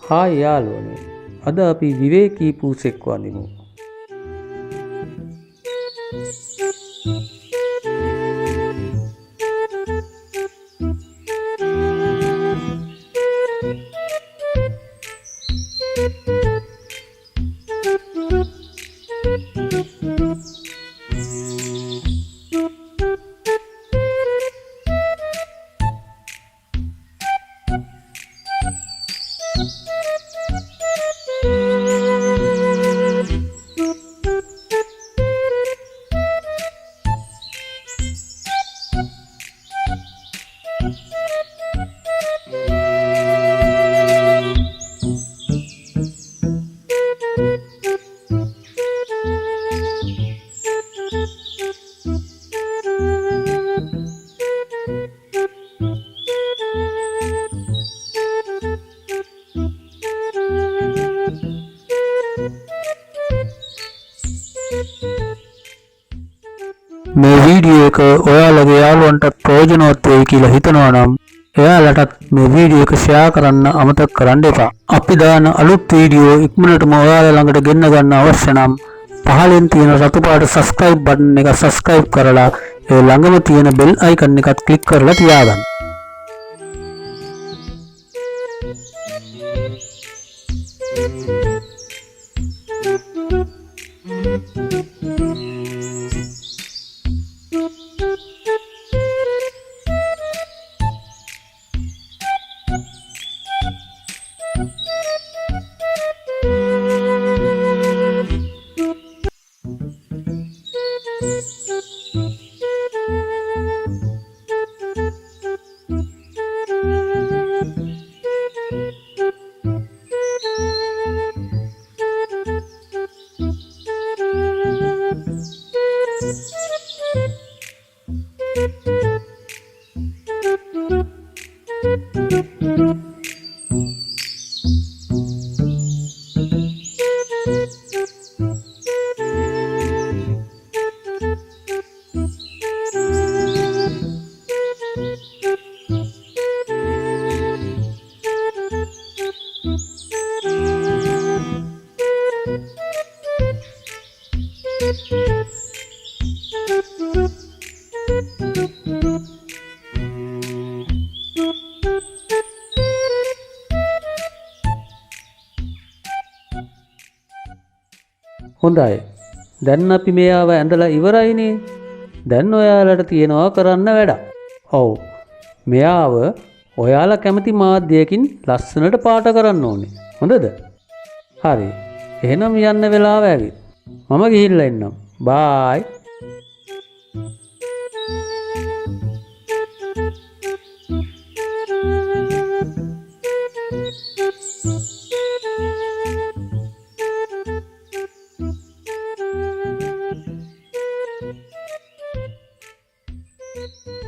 Hi යාළුවනේ. අද අපි විවේකී පූසෙක් වඳිමු. මේ වීඩියෝ එක ඔයාලගේ යාළුවන්ටත් ප්‍රයෝජනවත් වෙයි කියලා හිතනවා නම් එයාලටත් මේ වීඩියෝ එක ෂෙයා කරන්න අමතක කරන්න එපා. අපි දාන අලුත් වීඩියෝ ඉක්මනටම ඔයාලා ළඟට ගෙන්න ගන්න අවශ්‍ය නම් පහළින් තියෙන රතු පාට subscribe button එක subscribe කරලා ඒ ළඟම තියෙන bell icon එකත් click කරලා තියාගන්න. හොඳයි. දැන් අපි මෙයාව ඇඳලා ඉවරයිනේ. දැන් ඔයාලට තියෙනවා කරන්න වැඩක්. ඔව්. මෙයාව ඔයාලා කැමති මාධ්‍යයකින් ලස්සනට පාට කරන්න ඕනේ. හොඳද? හරි. එහෙනම් යන්න වෙලාව ඇවිත්. මම ගිහිල්ලා එන්නම්. බායි. Thank you.